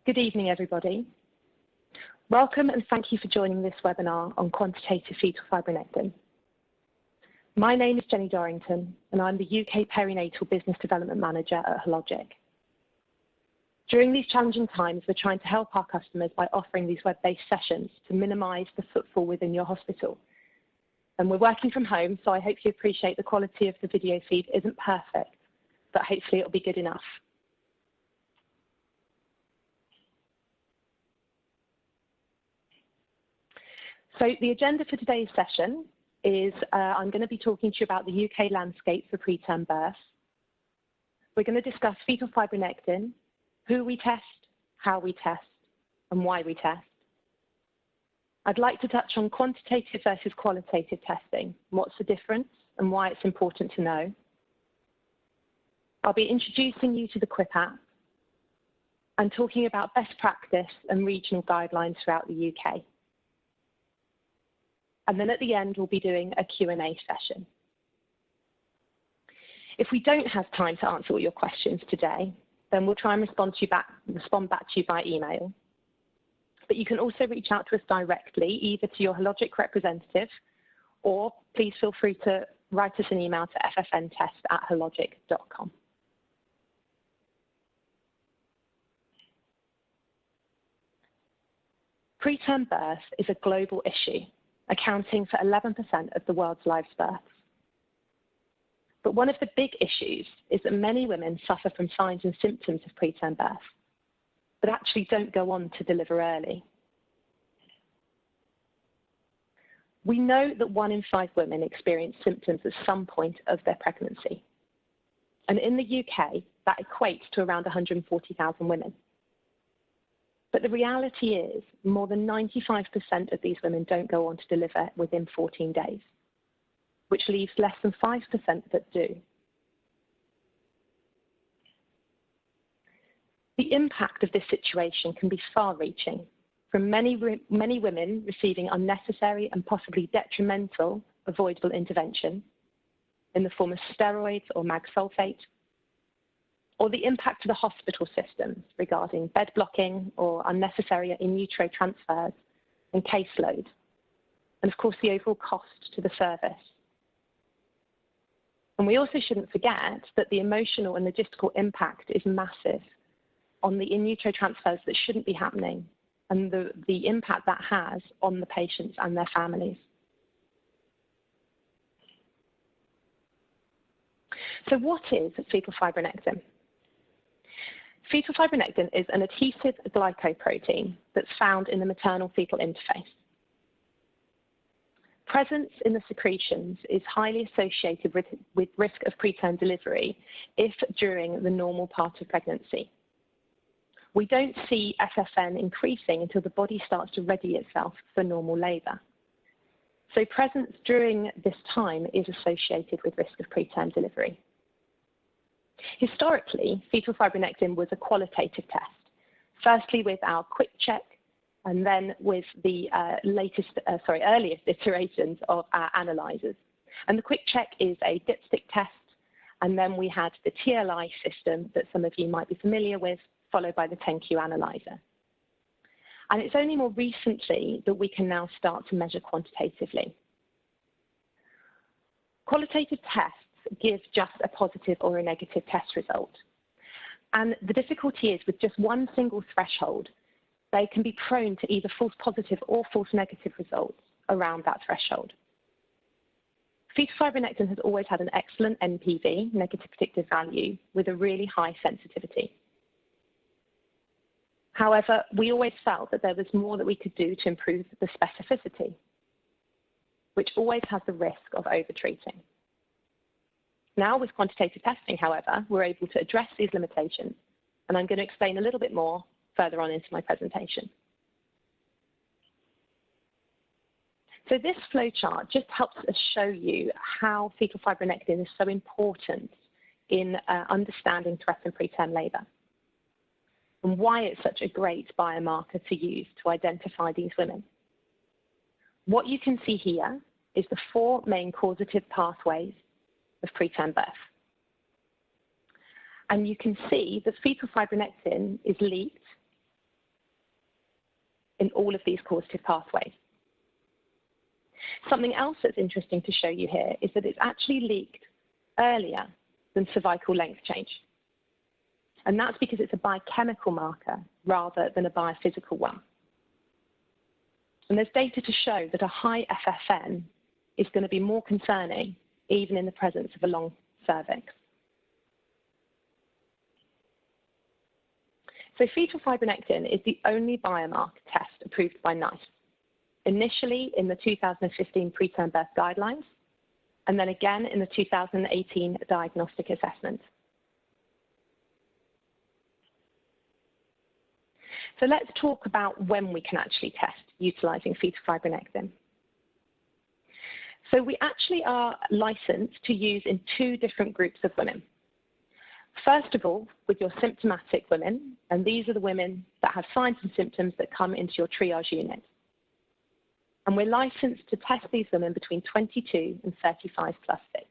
Good evening, everybody. Welcome and thank you for joining this webinar on quantitative fetal fibronectin. My name is Jenny Dorrington and I'm the UK Perinatal Business Development Manager at Hologic. During these challenging times, we're trying to help our customers by offering these web-based sessions to minimise the footfall within your hospital. And we're working from home, so I hope you appreciate the quality of the video feed isn't perfect, but hopefully it'll be good enough. So the agenda for today's session is I'm going to be talking to you about the UK landscape for preterm birth. We're going to discuss fetal fibronectin, who we test, how we test, and why we test. I'd like to touch on quantitative versus qualitative testing, what's the difference and why it's important to know. I'll be introducing you to the QUIP app and talking about best practice and regional guidelines throughout the UK. And then at the end, we'll be doing a Q&A session. If we don't have time to answer all your questions today, then we'll try and respond back to you by email. But you can also reach out to us directly, either to your Hologic representative, or please feel free to write us an email to ffntest@hologic.com. Preterm birth is a global issue, accounting for 11% of the world's live births. But one of the big issues is that many women suffer from signs and symptoms of preterm birth, but actually don't go on to deliver early. We know that 1 in 5 women experience symptoms at some point of their pregnancy. And in the UK, that equates to around 140,000 women. But the reality is more than 95% of these women don't go on to deliver within 14 days, which leaves less than 5% that do. The impact of this situation can be far-reaching, from many women receiving unnecessary and possibly detrimental avoidable intervention in the form of steroids or mag sulfate, or the impact to the hospital systems regarding bed blocking or unnecessary in utero transfers and caseload, and of course the overall cost to the service. And we also shouldn't forget that the emotional and logistical impact is massive on the in utero transfers that shouldn't be happening, and the impact that has on the patients and their families. So what is fetal fibronectin? Fetal fibronectin is an adhesive glycoprotein that's found in the maternal fetal interface. Presence in the secretions is highly associated with risk of preterm delivery if during the normal part of pregnancy. We don't see FFN increasing until the body starts to ready itself for normal labour. So presence during this time is associated with risk of preterm delivery. Historically, fetal fibronectin was a qualitative test, firstly with our quick check and then with the earliest iterations of our analyzers. And the quick check is a dipstick test, and then we had the TLI system that some of you might be familiar with, followed by the 10Q analyzer. And it's only more recently that we can now start to measure quantitatively. Qualitative tests give just a positive or a negative test result. And the difficulty is with just one single threshold, they can be prone to either false positive or false negative results around that threshold. Fetal fibronectin has always had an excellent NPV, negative predictive value, with a really high sensitivity. However, we always felt that there was more that we could do to improve the specificity, which always has the risk of overtreating. Now with quantitative testing, however, we're able to address these limitations, and I'm going to explain a little bit more further on into my presentation. So this flowchart just helps us show you how fetal fibronectin is so important in understanding threatened preterm labour, and why it's such a great biomarker to use to identify these women. What you can see here is the 4 main causative pathways of preterm birth. And you can see that fetal fibronectin is leaked in all of these causative pathways. Something else that's interesting to show you here is that it's actually leaked earlier than cervical length change. And that's because it's a biochemical marker rather than a biophysical one. And there's data to show that a high FFN is going to be more concerning even in the presence of a long cervix. So fetal fibronectin is the only biomarker test approved by NICE, initially in the 2015 preterm birth guidelines, and then again in the 2018 diagnostic assessment. So let's talk about when we can actually test utilizing fetal fibronectin. So we actually are licensed to use in two different groups of women. First of all, with your symptomatic women, and these are the women that have signs and symptoms that come into your triage unit. And we're licensed to test these women between 22 and 35 plus 6.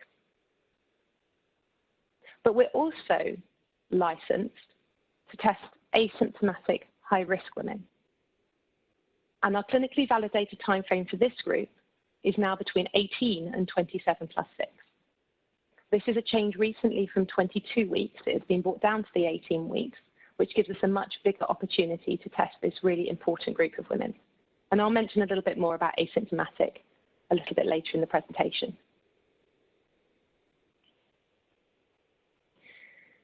But we're also licensed to test asymptomatic high-risk women. And our clinically validated timeframe for this group is now between 18 and 27 plus 6. This is a change recently from 22 weeks. It has been brought down to the 18 weeks, which gives us a much bigger opportunity to test this really important group of women. And I'll mention a little bit more about asymptomatic a little bit later in the presentation.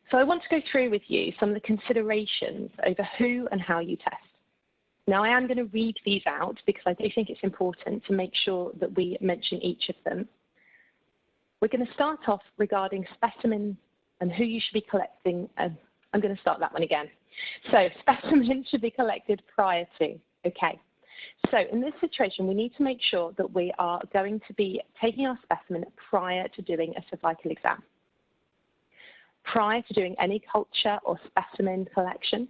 So I want to go through with you some of the considerations over who and how you test. Now, I am going to read these out because I do think it's important to make sure that we mention each of them. We're going to start off regarding specimens and who you should be collecting. I'm going to start that one again. So specimens should be collected prior to. Okay. So in this situation, we need to make sure that we are going to be taking our specimen prior to doing a cervical exam, prior to doing any culture or specimen collection,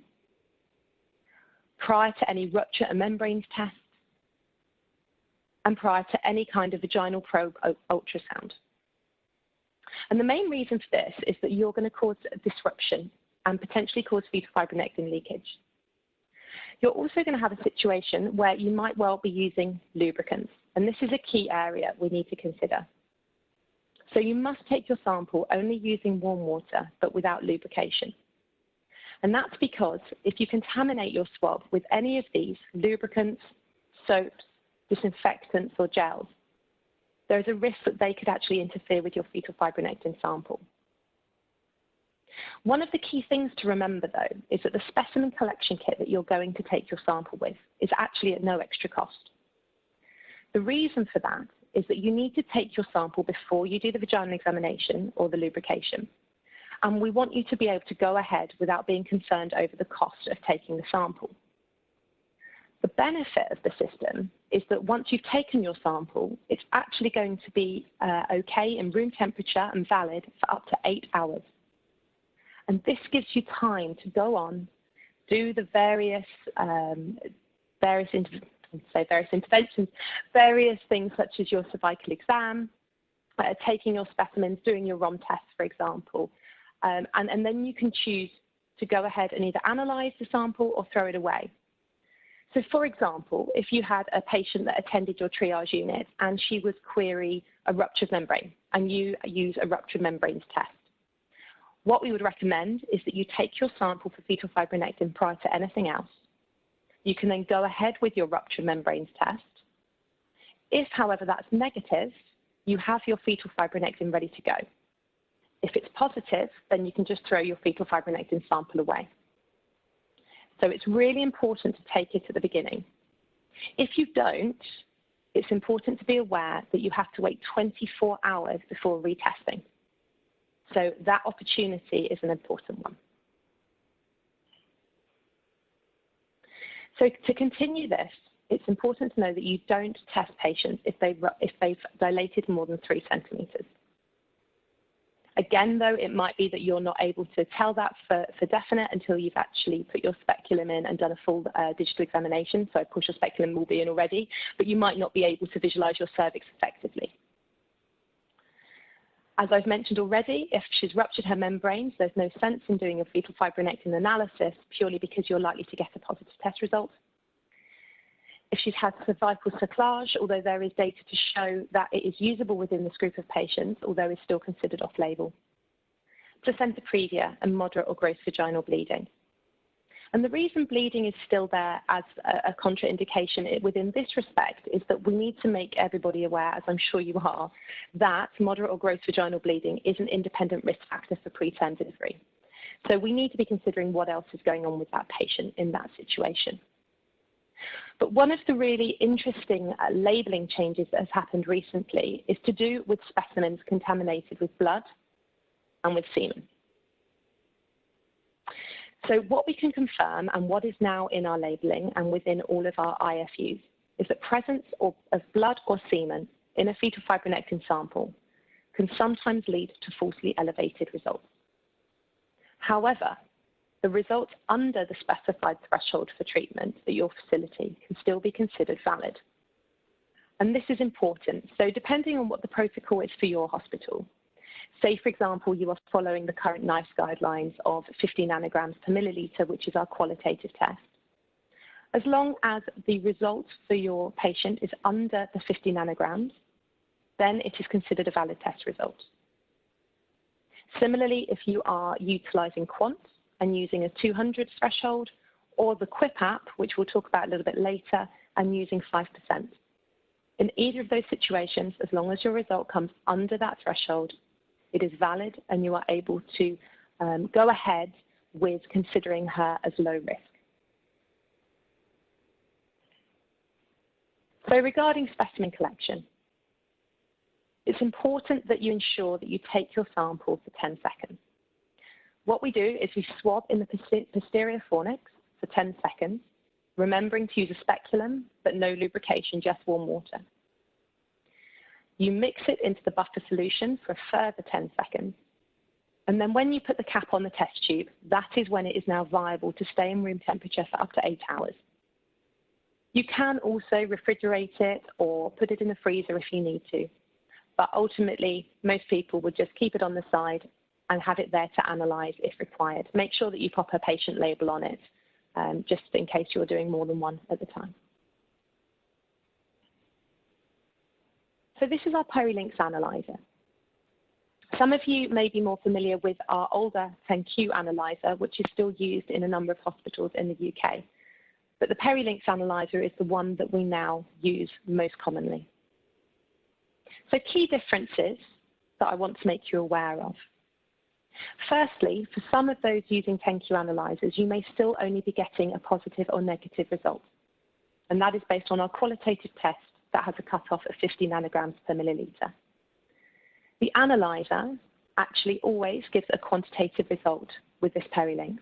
prior to any rupture and membranes test, and prior to any kind of vaginal probe ultrasound. And the main reason for this is that you're going to cause disruption and potentially cause fetal fibronectin leakage. You're also going to have a situation where you might well be using lubricants, and this is a key area we need to consider. So you must take your sample only using warm water, but without lubrication. And that's because if you contaminate your swab with any of these lubricants, soaps, disinfectants, or gels, there is a risk that they could actually interfere with your fetal fibronectin sample. One of the key things to remember, though, is that the specimen collection kit that you're going to take your sample with is actually at no extra cost. The reason for that is that you need to take your sample before you do the vaginal examination or the lubrication. And we want you to be able to go ahead without being concerned over the cost of taking the sample. The benefit of the system is that once you've taken your sample, it's actually going to be okay in room temperature and valid for up to 8 hours. And this gives you time to go on, do the various interventions, various things such as your cervical exam, taking your specimens, doing your ROM tests, for example, and then you can choose to go ahead and either analyze the sample or throw it away. So for example, if you had a patient that attended your triage unit and she was query a ruptured membrane and you use a ruptured membranes test, what we would recommend is that you take your sample for fetal fibronectin prior to anything else. You can then go ahead with your ruptured membranes test. If, however, that's negative, you have your fetal fibronectin ready to go. If it's positive, then you can just throw your fetal fibronectin sample away. So it's really important to take it at the beginning. If you don't, it's important to be aware that you have to wait 24 hours before retesting. So that opportunity is an important one. So to continue this, it's important to know that you don't test patients if they've dilated more than 3 centimeters. Again, though, it might be that you're not able to tell that for definite until you've actually put your speculum in and done a full digital examination. So of course your speculum will be in already, but you might not be able to visualize your cervix effectively. As I've mentioned already, if she's ruptured her membranes, there's no sense in doing a fetal fibronectin analysis purely because you're likely to get a positive test result. If she's had cervical cerclage, although there is data to show that it is usable within this group of patients, although it's still considered off-label. Placenta previa and moderate or gross vaginal bleeding. And the reason bleeding is still there as a contraindication within this respect is that we need to make everybody aware, as I'm sure you are, that moderate or gross vaginal bleeding is an independent risk factor for preterm delivery. So we need to be considering what else is going on with that patient in that situation. But one of the really interesting labelling changes that has happened recently is to do with specimens contaminated with blood and with semen. So what we can confirm and what is now in our labelling and within all of our IFUs is that presence of blood or semen in a fetal fibronectin sample can sometimes lead to falsely elevated results. However, the results under the specified threshold for treatment at your facility can still be considered valid. And this is important. So depending on what the protocol is for your hospital, say, for example, you are following the current NICE guidelines of 50 nanograms per milliliter, which is our qualitative test. As long as the result for your patient is under the 50 nanograms, then it is considered a valid test result. Similarly, if you are utilizing Quant and using a 200 threshold, or the QUIP app, which we'll talk about a little bit later, and using 5%. In either of those situations, as long as your result comes under that threshold, it is valid and you are able to go ahead with considering her as low risk. So regarding specimen collection, it's important that you ensure that you take your sample for 10 seconds. What we do is we swab in the posterior fornix for 10 seconds, remembering to use a speculum, but no lubrication, just warm water. You mix it into the buffer solution for a further 10 seconds. And then when you put the cap on the test tube, that is when it is now viable to stay in room temperature for up to 8 hours. You can also refrigerate it or put it in the freezer if you need to. But ultimately, most people would just keep it on the side and have it there to analyze if required. Make sure that you pop a patient label on it, just in case you're doing more than one at a time. So this is our PeriLinx analyzer. Some of you may be more familiar with our older 10Q analyzer, which is still used in a number of hospitals in the UK. But the PeriLinx analyzer is the one that we now use most commonly. So key differences that I want to make you aware of. Firstly, for some of those using 10Q analyzers, you may still only be getting a positive or negative result. And that is based on our qualitative test that has a cutoff of 50 nanograms per milliliter. The analyzer actually always gives a quantitative result with this PeriLinx.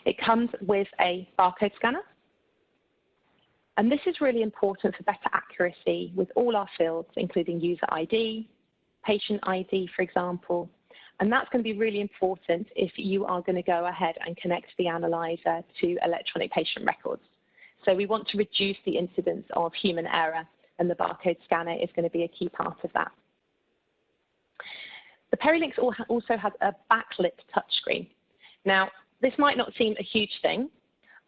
It comes with a barcode scanner. And this is really important for better accuracy with all our fields, including user ID, patient ID, for example. And that's going to be really important if you are going to go ahead and connect the analyzer to electronic patient records. So we want to reduce the incidence of human error, and the barcode scanner is going to be a key part of that. The PeriLinx also has a backlit touchscreen. Now, this might not seem a huge thing,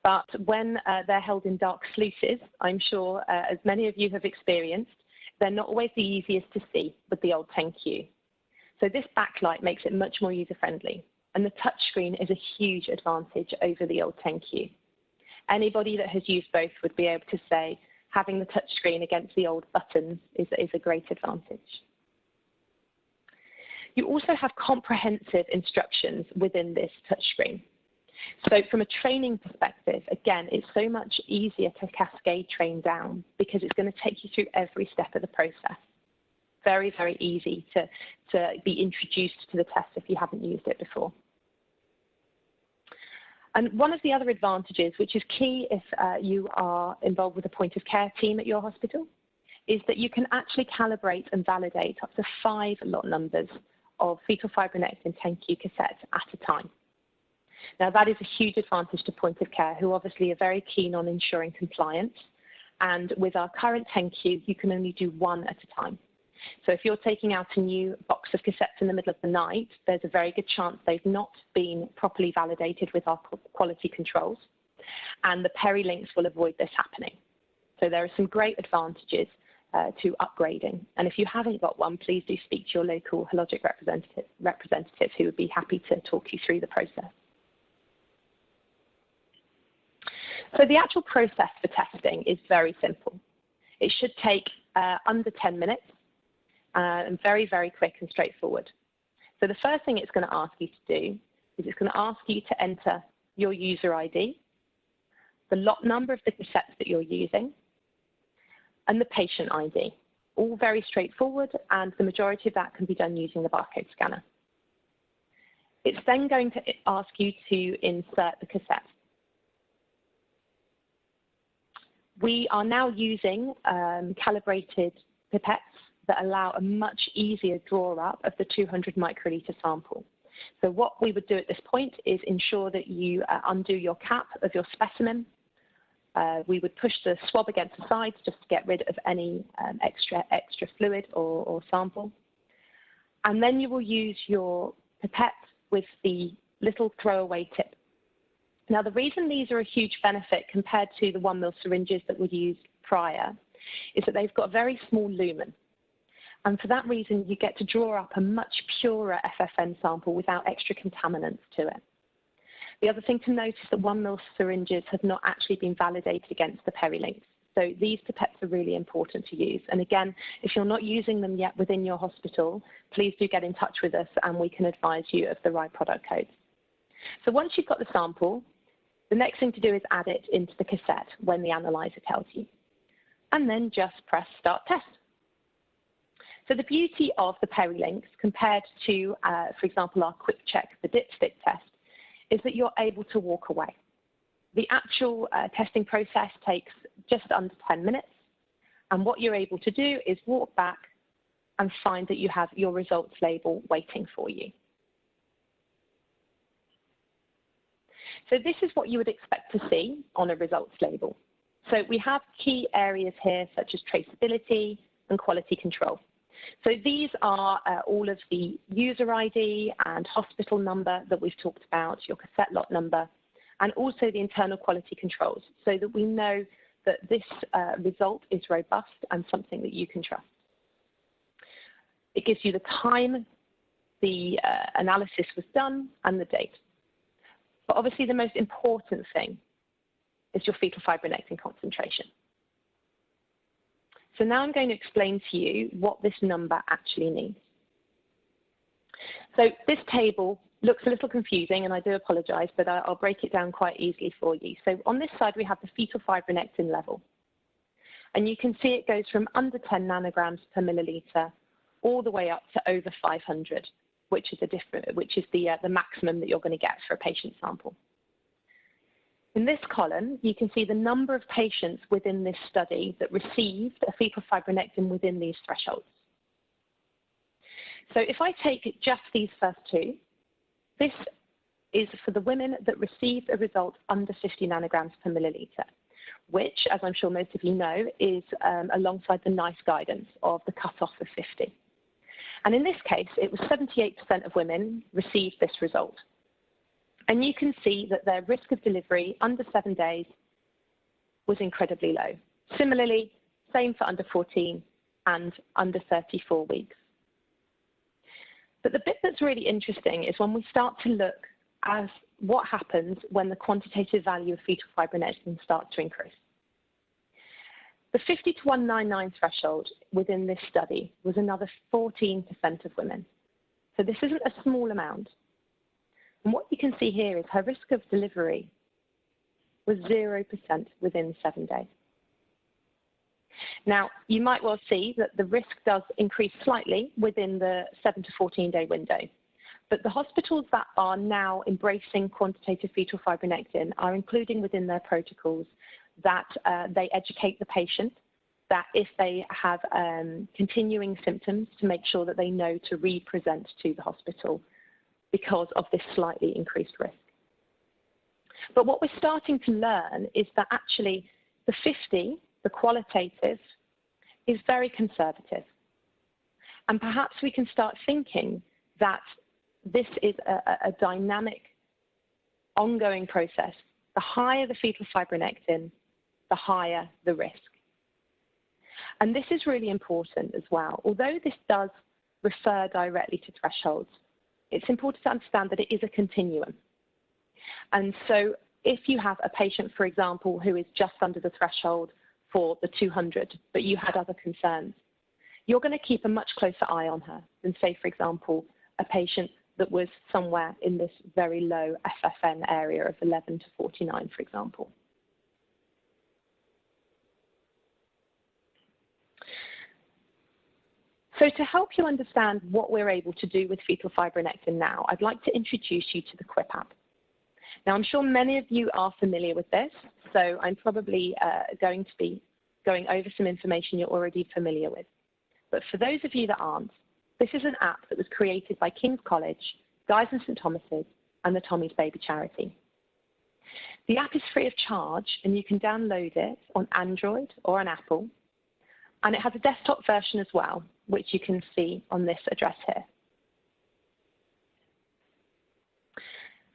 but when they're held in dark sluices, I'm sure as many of you have experienced, they're not always the easiest to see with the old 10Q. So this backlight makes it much more user-friendly, and the touchscreen is a huge advantage over the old 10Q. Anybody that has used both would be able to say having the touchscreen against the old buttons is a great advantage. You also have comprehensive instructions within this touchscreen. So from a training perspective, again, it's so much easier to cascade train down because it's going to take you through every step of the process. Very, very easy to be introduced to the test if you haven't used it before. And one of the other advantages, which is key if you are involved with a point of care team at your hospital, is that you can actually calibrate and validate up to 5 lot numbers of fetal fibronectin 10Q cassettes at a time. Now, that is a huge advantage to point of care, who obviously are very keen on ensuring compliance. And with our current 10Q, you can only do 1 at a time. So if you're taking out a new box of cassettes in the middle of the night, there's a very good chance they've not been properly validated with our quality controls. and the perilinks will avoid this happening. So there are some great advantages to upgrading. And if you haven't got one, please do speak to your local Hologic representative who would be happy to talk you through the process. So the actual process for testing is very simple. It should take under 10 minutes and very, very quick and straightforward. So the first thing it's going to ask you to do is it's going to ask you to enter your user ID, the lot number of the cassettes that you're using, and the patient ID. All very straightforward, and the majority of that can be done using the barcode scanner. It's then going to ask you to insert the cassette. We are now using calibrated pipettes that allow a much easier draw up of the 200 microliter sample. So what we would do at this point is ensure that you undo your cap of your specimen. We would push the swab against the sides just to get rid of any extra fluid or sample. And then you will use your pipette with the little throwaway tip. Now, the reason these are a huge benefit compared to the 1 ml syringes that were used prior is that they've got a very small lumen. And for that reason, you get to draw up a much purer FFN sample without extra contaminants to it. The other thing to note is that 1 ml syringes have not actually been validated against the perilinks. So these pipettes are really important to use. And again, if you're not using them yet within your hospital, please do get in touch with us and we can advise you of the right product codes. So once you've got the sample, the next thing to do is add it into the cassette when the analyzer tells you. And then just press Start Test. So the beauty of the perilinks compared to, for example, our quick check, the dipstick test, is that you're able to walk away. The actual testing process takes just under 10 minutes. And what you're able to do is walk back and find that you have your results label waiting for you. So this is what you would expect to see on a results label. So we have key areas here such as traceability and quality control. So these are all of the user ID and hospital number that we've talked about, your cassette lot number, and also the internal quality controls so that we know that this result is robust and something that you can trust. It gives you the time the analysis was done and the date. But obviously the most important thing is your fetal fibronectin concentration. So now I'm going to explain to you what this number actually means. So this table looks a little confusing, and I do apologize, but I'll break it down quite easily for you. So on this side, we have the fetal fibronectin level. And you can see it goes from under 10 nanograms per milliliter all the way up to over 500, which is the maximum that you're going to get for a patient sample. In this column, you can see the number of patients within this study that received a fetal fibronectin within these thresholds. So if I take just these first two, this is for the women that received a result under 50 nanograms per milliliter, which, as I'm sure most of you know, is alongside the NICE guidance of the cutoff of 50. And in this case, it was 78% of women received this result. And you can see that their risk of delivery under 7 days was incredibly low. Similarly, same for under 14 and under 34 weeks. But the bit that's really interesting is when we start to look at what happens when the quantitative value of fetal fibronectin starts to increase. The 50 to 199 threshold within this study was another 14% of women. So this isn't a small amount. And what you can see here is her risk of delivery was 0% within 7 days. Now, you might well see that the risk does increase slightly within the 7 to 14-day window. But the hospitals that are now embracing quantitative fetal fibronectin are including within their protocols that they educate the patient that if they have continuing symptoms, to make sure that they know to re-present to the hospital because of this slightly increased risk. But what we're starting to learn is that actually the 50, the qualitative, is very conservative. And perhaps we can start thinking that this is a dynamic, ongoing process the higher the fetal fibronectin, the higher the risk. And this is really important as well. Although this does refer directly to thresholds, it's important to understand that it is a continuum. And so if you have a patient, for example, who is just under the threshold for the 200, but you had other concerns, you're going to keep a much closer eye on her than, say, for example, a patient that was somewhere in this very low FFN area of 11 to 49, for example. So to help you understand what we're able to do with fetal fibronectin now, I'd like to introduce you to the QUIP app. Now, I'm sure many of you are familiar with this, so I'm probably going to be going over some information you're already familiar with. But for those of you that aren't, this is an app that was created by King's College, Guy's and St Thomas's, and the Tommy's Baby Charity. The app is free of charge, and you can download it on Android or on Apple, and it has a desktop version as well, which you can see on this address here.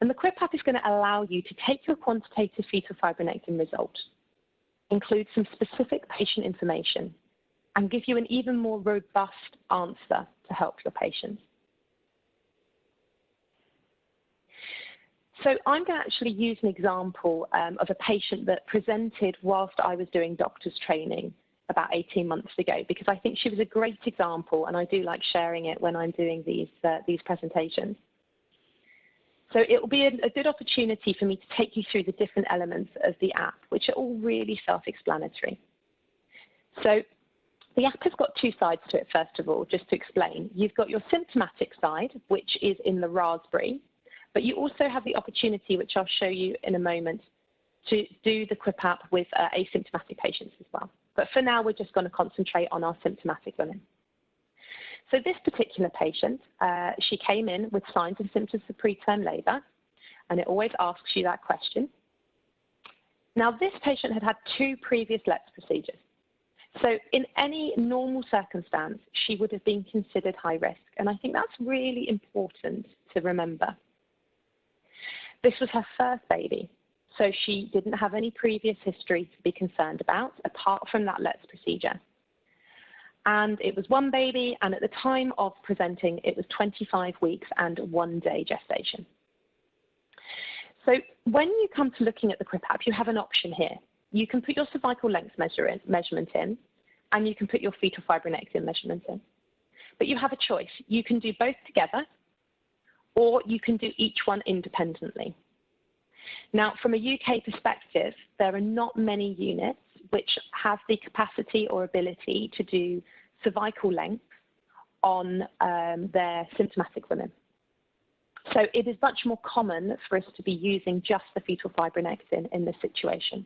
And the QUIP app is going to allow you to take your quantitative fetal fibronectin result, include some specific patient information, and give you an even more robust answer to help your patients. So I'm going to actually use an example of a patient that presented whilst I was doing doctor's training about 18 months ago, because I think she was a great example, and I do like sharing it when I'm doing these presentations. So it will be a good opportunity for me to take you through the different elements of the app, which are all really self-explanatory. So the app has got two sides to it, first of all, just to explain. You've got your symptomatic side, which is in the raspberry, but you also have the opportunity, which I'll show you in a moment, to do the QUIP app with asymptomatic patients as well. But for now, we're just going to concentrate on our symptomatic women. So this particular patient, she came in with signs and symptoms of preterm labour, and it always asks you that question. Now, this patient had had 2 previous LEPS procedures. So in any normal circumstance, she would have been considered high risk, and I think that's really important to remember. This was her first baby, so she didn't have any previous history to be concerned about, apart from that LEPS procedure. And it was 1 baby, and at the time of presenting, it was 25 weeks and 1 day gestation. So when you come to looking at the QUIP app, you have an option here. You can put your cervical length measurement in, and you can put your fetal fibronectin measurement in. But you have a choice. You can do both together, or you can do each one independently. Now, from a UK perspective, there are not many units which have the capacity or ability to do cervical length on their symptomatic women. So it is much more common for us to be using just the fetal fibronectin in this situation.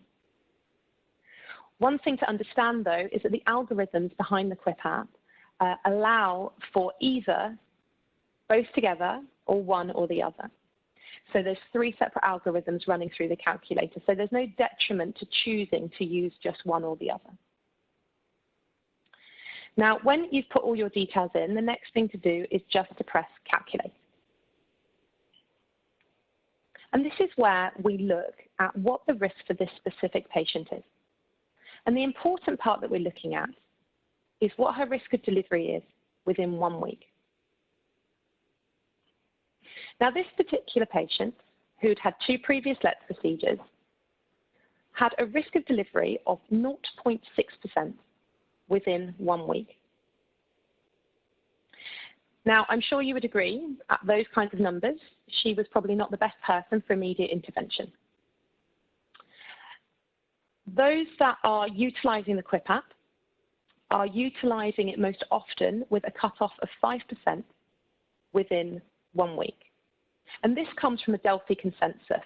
One thing to understand, though, is that the algorithms behind the QUIP app allow for either both together or one or the other. So there's 3 separate algorithms running through the calculator. So there's no detriment to choosing to use just one or the other. Now, when you've put all your details in, the next thing to do is just to press calculate. And this is where we look at what the risk for this specific patient is. And the important part that we're looking at is what her risk of delivery is within 1 week. Now, this particular patient, who'd had 2 previous LEPS procedures, had a risk of delivery of 0.6% within 1 week. Now, I'm sure you would agree, at those kinds of numbers, she was probably not the best person for immediate intervention. Those that are utilising the QUIP app are utilising it most often with a cutoff of 5% within 1 week. And this comes from a Delphi consensus.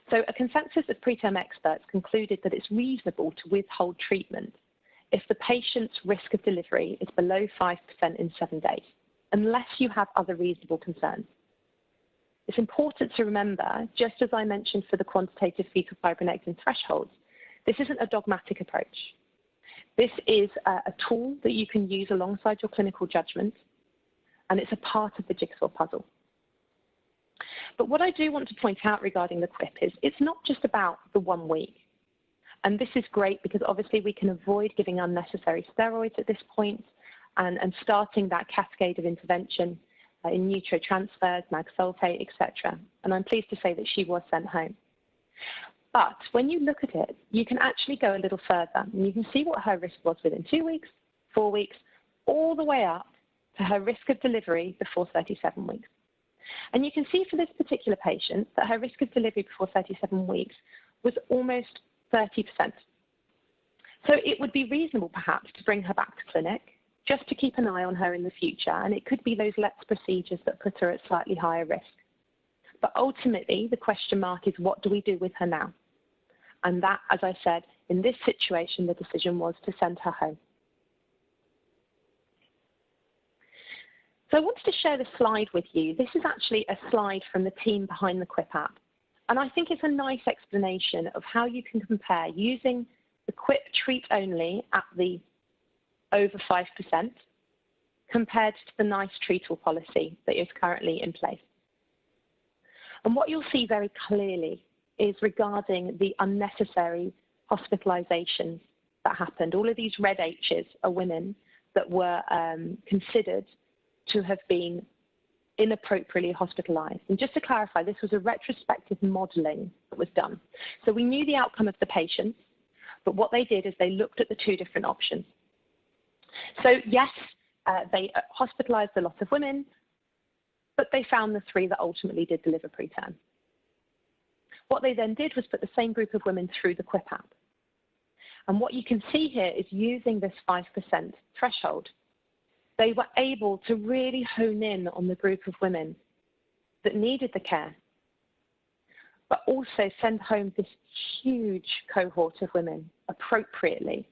So a consensus of preterm experts concluded that it's reasonable to withhold treatment if the patient's risk of delivery is below 5% in 7 days, unless you have other reasonable concerns. It's important to remember, just as I mentioned for the quantitative fetal fibronectin thresholds, this isn't a dogmatic approach. This is a tool that you can use alongside your clinical judgment, and it's a part of the jigsaw puzzle. But what I do want to point out regarding the QIP is it's not just about the 1 week. And this is great because obviously we can avoid giving unnecessary steroids at this point and starting that cascade of intervention in nutrotransfers, mag sulfate, etc. And I'm pleased to say that she was sent home. But when you look at it, you can actually go a little further and you can see what her risk was within 2 weeks, 4 weeks, all the way up to her risk of delivery before 37 weeks. And you can see for this particular patient that her risk of delivery before 37 weeks was almost 30%. So it would be reasonable perhaps to bring her back to clinic just to keep an eye on her in the future, and it could be those LETS procedures that put her at slightly higher risk. But ultimately, the question mark is what do we do with her now? And that, as I said, in this situation, the decision was to send her home. So I wanted to share this slide with you. This is actually a slide from the team behind the QIP app. And I think it's a nice explanation of how you can compare using the QIP treat only at the over 5% compared to the NICE treat all policy that is currently in place. And what you'll see very clearly is regarding the unnecessary hospitalizations that happened. All of these red H's are women that were considered to have been inappropriately hospitalized. And just to clarify, this was a retrospective modeling that was done. So we knew the outcome of the patients, but what they did is they looked at the 2 different options. So yes, they hospitalized a lot of women, but they found the 3 that ultimately did deliver preterm. What they then did was put the same group of women through the QIP app. And what you can see here is using this 5% threshold, they were able to really hone in on the group of women that needed the care, but also send home this huge cohort of women appropriately,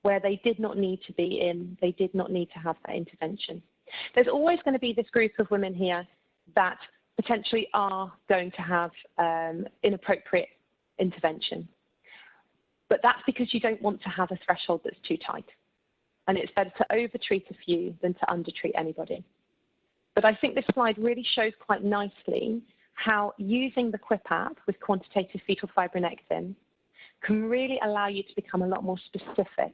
where they did not need to be in, they did not need to have that intervention. There's always going to be this group of women here that potentially are going to have inappropriate intervention. But that's because you don't want to have a threshold that's too tight. And it's better to overtreat a few than to undertreat anybody. But I think this slide really shows quite nicely how using the QIP app with quantitative fetal fibronectin can really allow you to become a lot more specific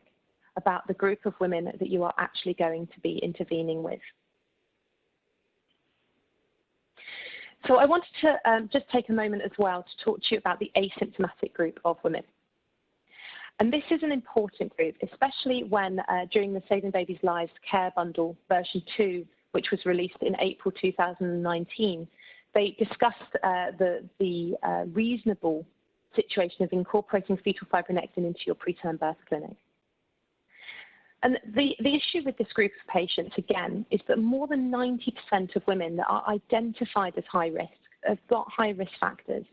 about the group of women that you are actually going to be intervening with. So I wanted to just take a moment as well to talk to you about the asymptomatic group of women. And this is an important group, especially when during the Saving Babies Lives Care Bundle version 2, which was released in April 2019, they discussed the reasonable situation of incorporating fetal fibronectin into your preterm birth clinic. And the issue with this group of patients, again, is that more than 90% of women that are identified as high risk, have got high risk factors,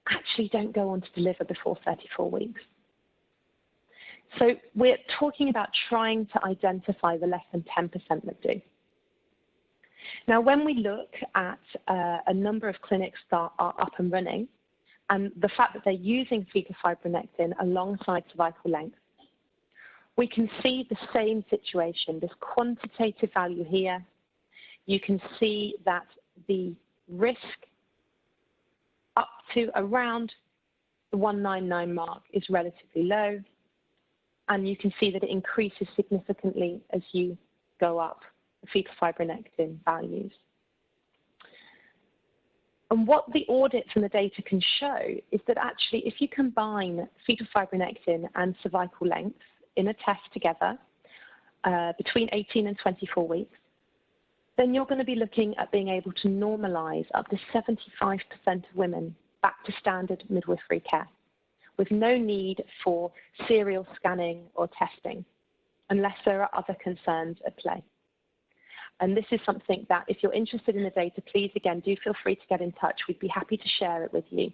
actually don't go on to deliver before 34 weeks. So we're talking about trying to identify the less than 10% that do. Now, when we look at a number of clinics that are up and running, and the fact that they're using fetal fibronectin alongside cervical length, we can see the same situation, this quantitative value here. You can see that the risk up to around the 199 mark is relatively low. And you can see that it increases significantly as you go up the fetal fibronectin values. And what the audits and the data can show is that actually if you combine fetal fibronectin and cervical length in a test together between 18 and 24 weeks, then you're going to be looking at being able to normalize up to 75% of women back to standard midwifery care, with no need for serial scanning or testing, unless there are other concerns at play. And this is something that, if you're interested in the data, please, again, do feel free to get in touch. We'd be happy to share it with you.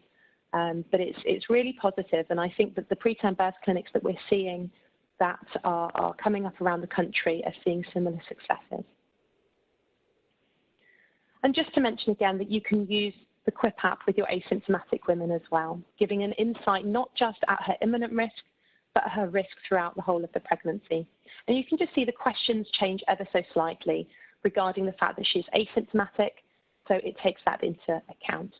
But it's really positive, and I think that the preterm birth clinics that we're seeing that are coming up around the country are seeing similar successes. And just to mention again that you can use the QIP app with your asymptomatic women as well, giving an insight not just at her imminent risk, but her risk throughout the whole of the pregnancy. And you can just see the questions change ever so slightly regarding the fact that she's asymptomatic, so it takes that into account.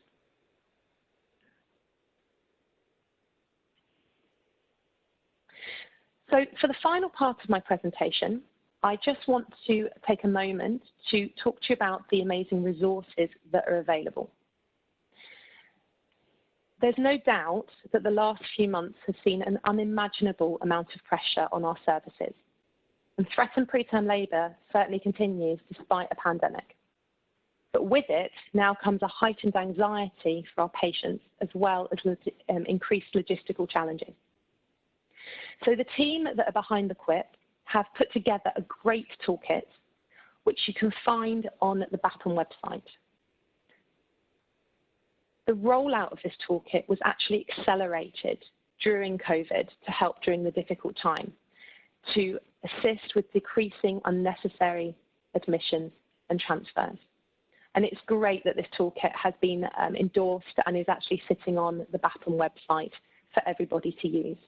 So for the final part of my presentation, I just want to take a moment to talk to you about the amazing resources that are available. There's no doubt that the last few months have seen an unimaginable amount of pressure on our services. And threatened preterm labour certainly continues despite a pandemic. But with it now comes a heightened anxiety for our patients, as well as increased logistical challenges. So the team that are behind the QUIP have put together a great toolkit, which you can find on the BAPN website. The rollout of this toolkit was actually accelerated during COVID to help during the difficult time, to assist with decreasing unnecessary admissions and transfers. And it's great that this toolkit has been endorsed and is actually sitting on the BAPN website for everybody to use.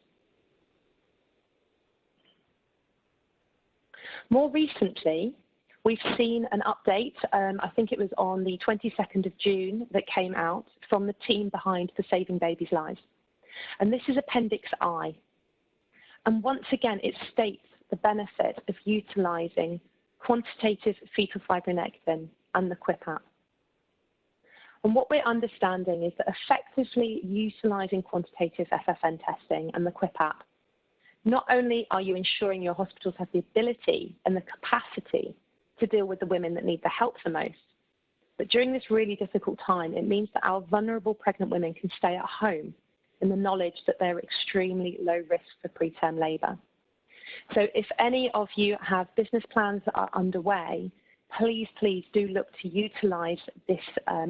More recently, we've seen an update, I think it was on the 22nd of June, that came out from the team behind the Saving Babies' Lives. And this is Appendix I. And once again, it states the benefit of utilising quantitative fetal fibronectin and the QUIP app. And what we're understanding is that effectively utilising quantitative FFN testing and the QUIP app, not only are you ensuring your hospitals have the ability and the capacity to deal with the women that need the help the most, but during this really difficult time, it means that our vulnerable pregnant women can stay at home in the knowledge that they're extremely low risk for preterm labour. So if any of you have business plans that are underway, please do look to utilise this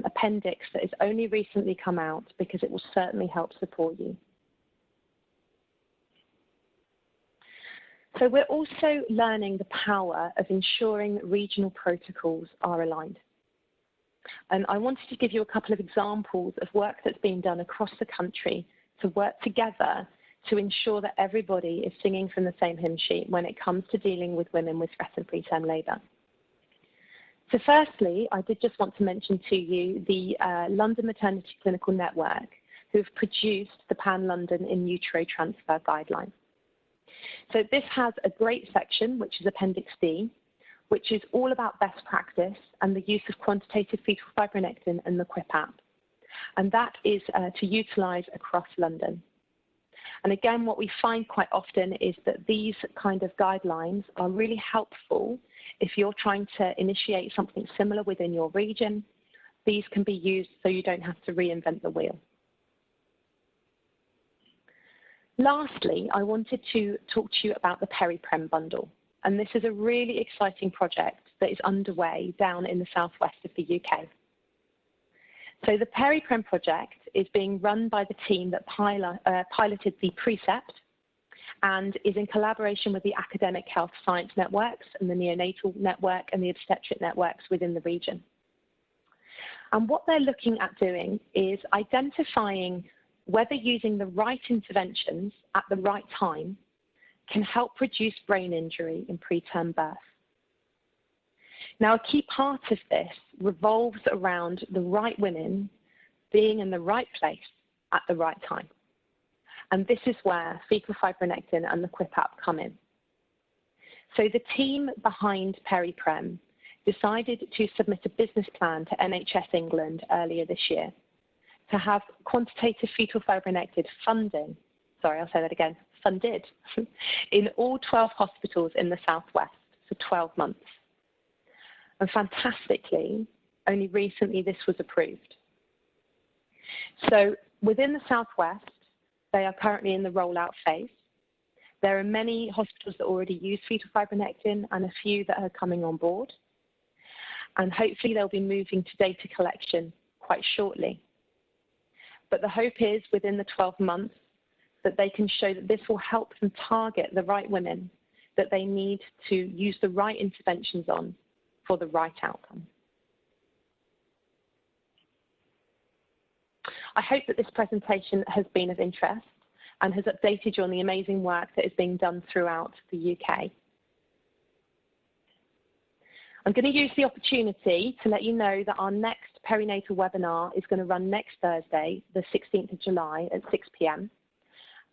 appendix that has only recently come out, because it will certainly help support you. So we're also learning the power of ensuring regional protocols are aligned. And I wanted to give you a couple of examples of work that's being done across the country to work together to ensure that everybody is singing from the same hymn sheet when it comes to dealing with women with threatened preterm labour. So firstly, I did just want to mention to you the London Maternity Clinical Network, who have produced the Pan-London in utero transfer guideline. So this has a great section, which is Appendix D, which is all about best practice and the use of quantitative fetal fibronectin and the QUIP app. And that is to utilise across London. And again, what we find quite often is that these kind of guidelines are really helpful if you're trying to initiate something similar within your region. These can be used so you don't have to reinvent the wheel. Lastly, I wanted to talk to you about the Peri-Prem bundle. And this is a really exciting project that is underway down in the southwest of the UK. So the Peri-Prem project is being run by the team that piloted the Precept and is in collaboration with the academic health science networks and the neonatal network and the obstetric networks within the region. And what they're looking at doing is identifying whether using the right interventions at the right time can help reduce brain injury in preterm birth. Now, a key part of this revolves around the right women being in the right place at the right time. And this is where fetal fibronectin and the QUIP app come in. So the team behind Peri-Prem decided to submit a business plan to NHS England earlier this year to have quantitative fetal fibronectin funded in all 12 hospitals in the southwest for 12 months. And fantastically, only recently this was approved. So within the southwest, they are currently in the rollout phase. There are many hospitals that already use fetal fibronectin and a few that are coming on board. And hopefully they'll be moving to data collection quite shortly. But the hope is within the 12 months that they can show that this will help them target the right women that they need to use the right interventions on for the right outcome. I hope that this presentation has been of interest and has updated you on the amazing work that is being done throughout the UK. I'm going to use the opportunity to let you know that our next perinatal webinar is going to run next Thursday, the 16th of July at 6 p.m.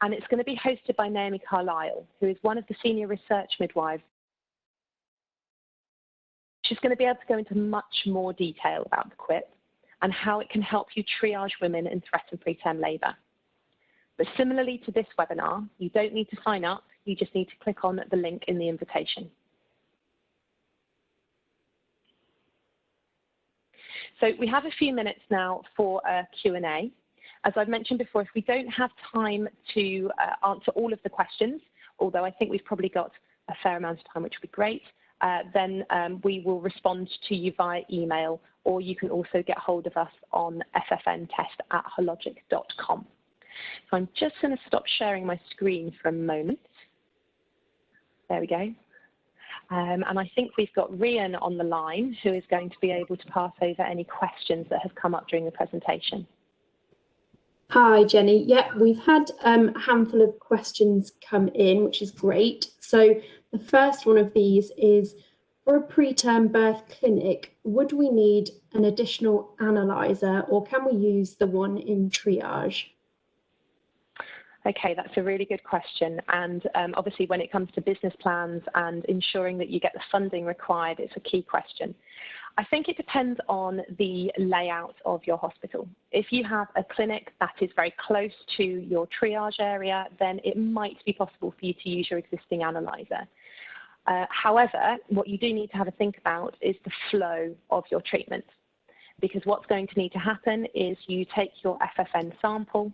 And it's going to be hosted by Naomi Carlisle, who is one of the senior research midwives. She's going to be able to go into much more detail about the QIP and how it can help you triage women in threatened preterm labour. But similarly to this webinar, you don't need to sign up, you just need to click on the link in the invitation. So we have a few minutes now for a Q&A. As I've mentioned before, if we don't have time to answer all of the questions, although I think we've probably got a fair amount of time, which would be great, then we will respond to you via email, or you can also get hold of us on ffntest@hologic.com. So I'm just going to stop sharing my screen for a moment. There we go. And I think we've got Rian on the line, who is going to be able to pass over any questions that have come up during the presentation. Hi, Jenny. Yeah, we've had a handful of questions come in, which is great. So the first one of these is, for a preterm birth clinic, would we need an additional analyzer, or can we use the one in triage? Okay, that's a really good question. And obviously, when it comes to business plans and ensuring that you get the funding required, it's a key question. I think it depends on the layout of your hospital. If you have a clinic that is very close to your triage area, then it might be possible for you to use your existing analyzer. However, what you do need to have a think about is the flow of your treatment, because what's going to need to happen is you take your FFN sample.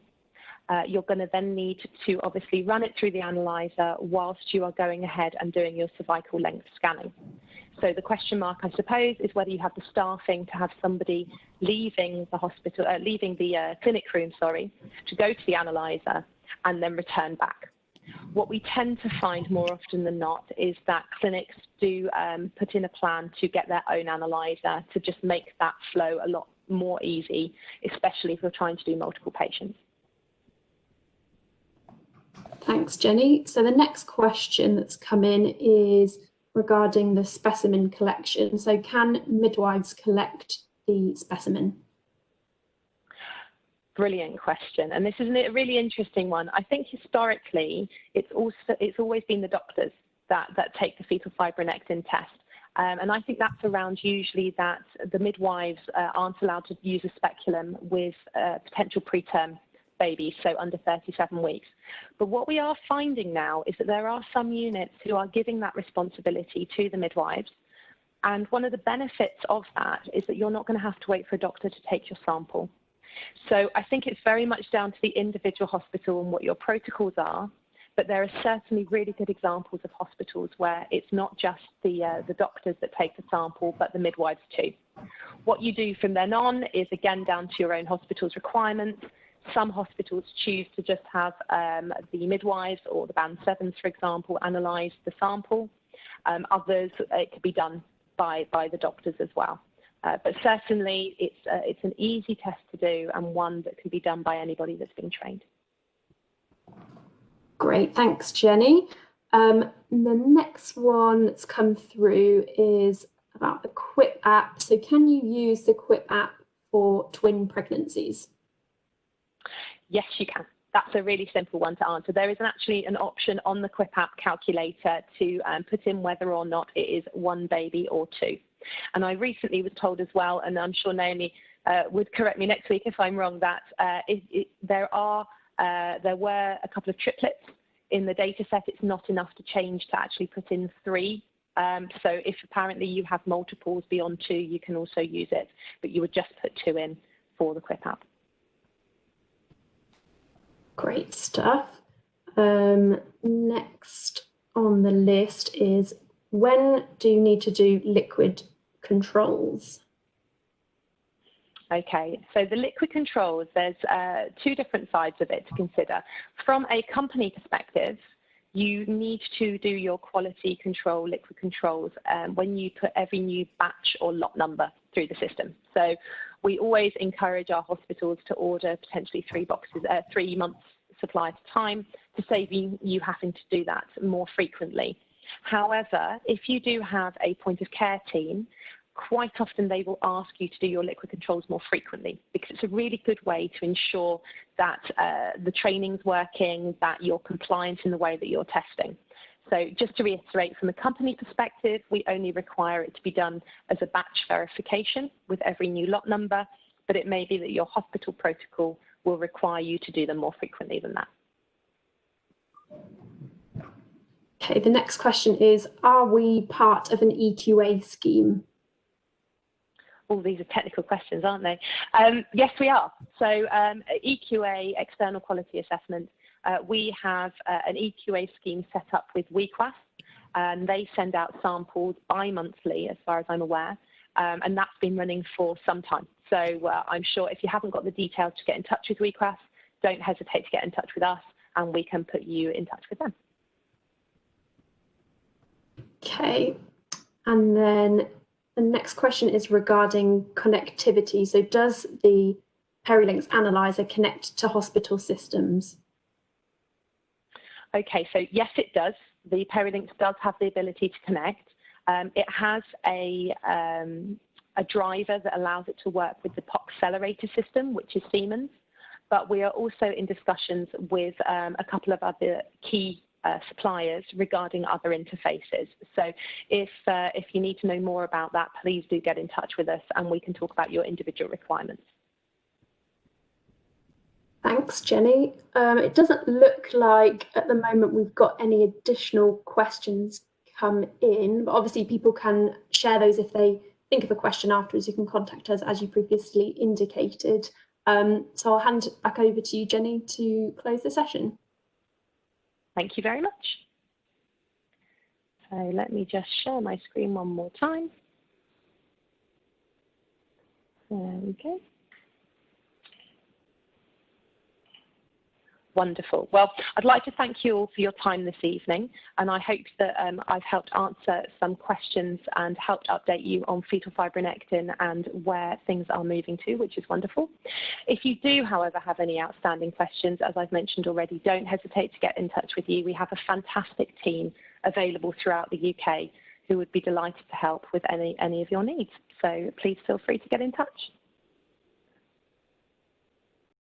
You're going to then need to obviously run it through the analyzer whilst you are going ahead and doing your cervical length scanning. So the question mark, I suppose, is whether you have the staffing to have somebody leaving the hospital, leaving the clinic room, sorry, to go to the analyzer and then return back. What we tend to find more often than not is that clinics do put in a plan to get their own analyzer to just make that flow a lot more easy, especially if you're trying to do multiple patients. Thanks, Jenny. So the next question that's come in is regarding the specimen collection. So can midwives collect the specimen? Brilliant question, and this is a really interesting one. I think historically it's always been the doctors that take the fetal fibronectin test, and I think that's around usually that the midwives aren't allowed to use a speculum with potential preterm babies, so under 37 weeks. But what we are finding now is that there are some units who are giving that responsibility to the midwives, and one of the benefits of that is that you're not going to have to wait for a doctor to take your sample. So I think it's very much down to the individual hospital and what your protocols are, but there are certainly really good examples of hospitals where it's not just the doctors that take the sample, but the midwives too. What you do from then on is again down to your own hospital's requirements. Some hospitals choose to just have the midwives or the band 7s, for example, analyse the sample. Others, it could be done by the doctors as well. But certainly, it's an easy test to do and one that can be done by anybody that's been trained. Great, thanks, Jenny. The next one that's come through is about the QIP app. So can you use the QIP app for twin pregnancies? Yes, you can. That's a really simple one to answer. There is actually an option on the QIP app calculator to put in whether or not it is one baby or two. And I recently was told as well, and I'm sure Naomi would correct me next week if I'm wrong, that there were a couple of triplets in the data set. It's not enough to change to actually put in 3. So if apparently you have multiples beyond 2, you can also use it, but you would just put 2 in for the QIP app. Great stuff. Next on the list is, when do you need to do liquid controls? Okay, so the liquid controls, there's 2 different sides of it to consider. From a company perspective, you need to do your quality control, liquid controls, when you put every new batch or lot number through the system. So we always encourage our hospitals to order potentially 3 months supply at a time to save you having to do that more frequently. However, if you do have a point of care team, quite often they will ask you to do your liquid controls more frequently, because it's a really good way to ensure that the training's working, that you're compliant in the way that you're testing. So just to reiterate, from a company perspective, we only require it to be done as a batch verification with every new lot number, but it may be that your hospital protocol will require you to do them more frequently than that. Okay, the next question is, are we part of an EQA scheme? All these are technical questions, aren't they? Yes, we are. So EQA, External Quality Assessment, we have an EQA scheme set up with WeQuas, and they send out samples bi-monthly, as far as I'm aware, and that's been running for some time. So I'm sure if you haven't got the details to get in touch with WeQuas, don't hesitate to get in touch with us, and we can put you in touch with them. Okay, and then the next question is regarding connectivity. So does the Perilinks analyzer connect to hospital systems? Okay, so yes, it does. The Perilinks does have the ability to connect. It has a driver that allows it to work with the POC accelerator system, which is Siemens, but we are also in discussions with a couple of other key suppliers regarding other interfaces. So if you need to know more about that, please do get in touch with us and we can talk about your individual requirements. Thanks, Jenny. It doesn't look like at the moment we've got any additional questions come in, but obviously people can share those if they think of a question afterwards. You can contact us as you previously indicated. So I'll hand it back over to you, Jenny, to close the session. Thank you very much. So let me just share my screen one more time. There we go. Wonderful. Well, I'd like to thank you all for your time this evening, and I hope that I've helped answer some questions and helped update you on fetal fibronectin and where things are moving to, which is wonderful. If you do, however, have any outstanding questions, as I've mentioned already, don't hesitate to get in touch with you. We have a fantastic team available throughout the UK who would be delighted to help with any of your needs. So please feel free to get in touch.